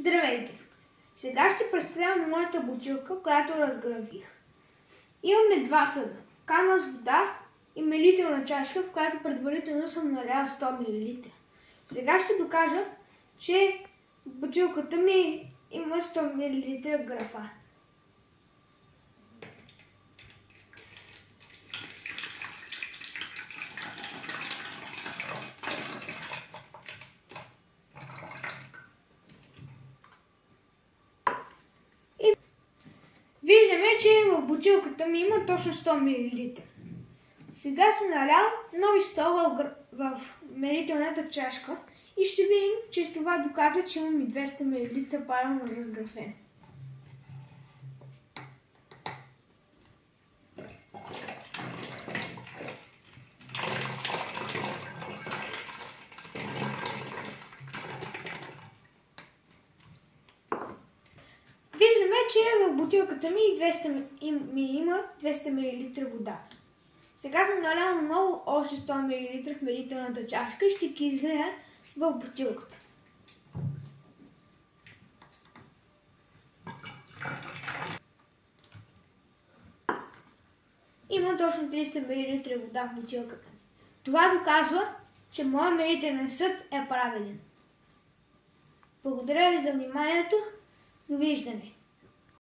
Здравейте! Сега ще представя моята бутилка, която разгравих. Имаме два съда. Кана с вода и мерителна чашка, в която предварително съм наляла 100 мл. Сега ще докажа, че бутилката ми има 100 мл графа. Виждаме, че в бутилката ми има точно 100 мл. Сега съм налял нови 100 в мерителната чашка и ще видим, че това доказва, че имам и 200 мл правилно разграфен. Виждаме, че в бутилката ми има 200 мл вода. Сега съм налял наново още 100 мл в мерителната чашка и ще ги излея в бутилката. Има точно 300 мл вода в бутилката ми. Това доказва, че моят мерителен съд е правилен. Благодаря ви за вниманието. Довиждане!